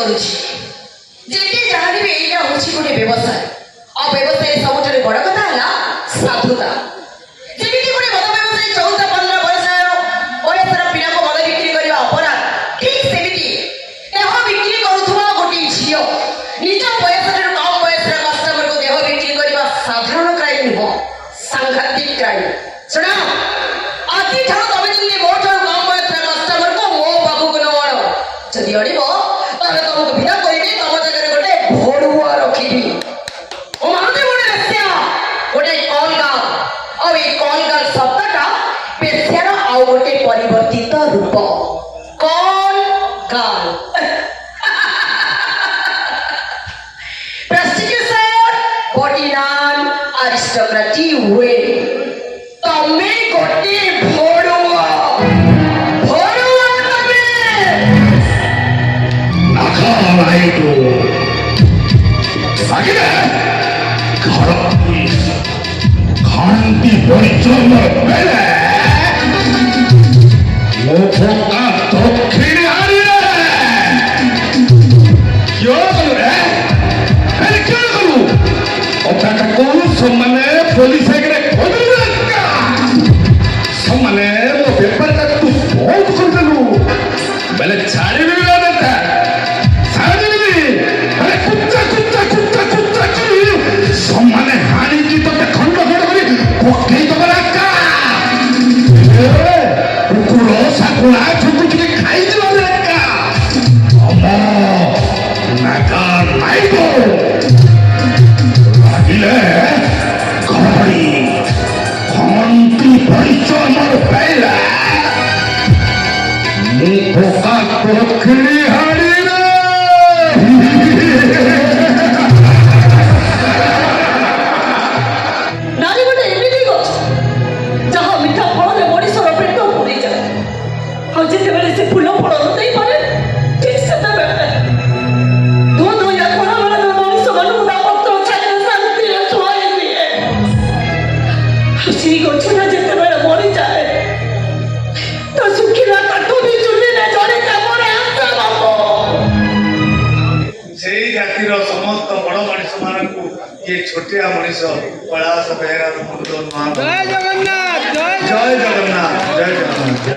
କରୁଛି। ଯେତେ ଯାହାହେଲେ ବି ଏଇଟା ହେଉଛି ଗୋଟେ ବ୍ୟବସାୟ। ଆଉ ବ୍ୟବସାୟ ସବୁଠାରୁ ବଡ଼ କଥା ହେଲା ସାଧୁତା। ଯେମିତି ଗୋଟେ ମଦ ବ୍ୟବସାୟୀ 14-15 ବୟସର ପିଲାକୁ ମଦ ବିକ୍ରି କରିବା ଅପରାଧ, ଠିକ୍ ସେମିତି ଦେହ ବିକ୍ରି କରୁଥିବା ଗୋଟେ ଝିଅ ନିଜ ବୟସଠାରୁ କମ୍ ବୟସର କଷ୍ଟମରକୁ ଦେହ ବିକ୍ରି କରିବା ସାଧାରଣ କ୍ରାଇମ୍ ନୁହଁ, ସାଂଘାତିକ କ୍ରାଇମ୍। ଶୁଣ, ଆଜିଠାରୁ ତମେ ଯେମିତି ମୋ ଠାରୁ କମ୍ ବୟସର କଷ୍ଟମରକୁ ମୋ ପାଖକୁ ନ ଆଣ। ଯଦି ଆଣିବ ତାହେଲେ ତମକୁ ବିଦା କରିବି, ତମ ଜାଗାରେ ଗୋଟେ ଭଡ଼ୁଆ ରଖିବି। ଓ ମାନୁଛି ଗୋଟେ ବେଶ୍ୟା, ଗୋଟେ କଲ୍ ଗାର୍ଲ। ଆଉ ଏଇ କଲ୍ ଗାର୍ଲ ଶବ୍ଦଟା ବେଶ୍ୟାର ଆଉ ଗୋଟେ ପରିବର୍ତ୍ତିତ ରୂପ, call girl. Prostitution, body non aristocratic way. ତମେ ଗୋଟେ ଭଡ଼ୁଆ, ଭଡ଼ୁଆ ତମେ। 나가라이도 사기네 가라 간디 버리점을 빼래 모포가 도끼리 아니래 여러분에 헬겨루 어떻게 손만에 폴리스에게 거들으니까 손만에 뭐 백발 갖고 모두 걸들로 매일 자리를 하는데 사람들이 매일 굽자 손만에 한인지 또때 건너거리 곡대이도가 날까 우꾸로 사쿠라 전국중에 가이지 말라니까 어머 나가 라이도 라길래 거리 건띠 벌점으로 빼라 무포가 또 그리하리라 ନାରୀ ଗୋଟେ ଏମିତି ଗଛ ଯାହା ମିଠା ଫଳରେ ମଣିଷର ପେଟ ପୁରିଯାଏ। ଆଉ ଯେତେବେଳେ ସେ ଫୁଲ ଫଳ ଦେଇପାରେ ଠିକ୍ ସେତେବେଳେ ଧୋଇଆ ଖରାବେଳେ ମଣିଷମାନଙ୍କୁ ତା ପତ୍ର ଛାଇ ଶାନ୍ତିରେ ଶୁଆଇ ଦିଏ। ଆଉ ସେଇ ଗଛଟା ଯେତେବେଳେ ମରିଯାଏ ତା ଶୁଖିଲା କାଠ ବି ଚୁଲିରେ ଜଣେ କାମରେ ଆସେ ବାପ। ସେଇ ଜାତିର ସମସ୍ତ ବଡ଼ ମଣିଷମାନଙ୍କୁ ଇଏ ଛୋଟିଆ ମଣିଷ କୈଳାସ ବେହେରାର ମୂର୍ଦ୍ଧ ଜୟ ଜଗନ୍ନାଥ, ଜୟ ଜଗନ୍ନାଥ, ଜୟ ଜଗନ୍ନାଥ।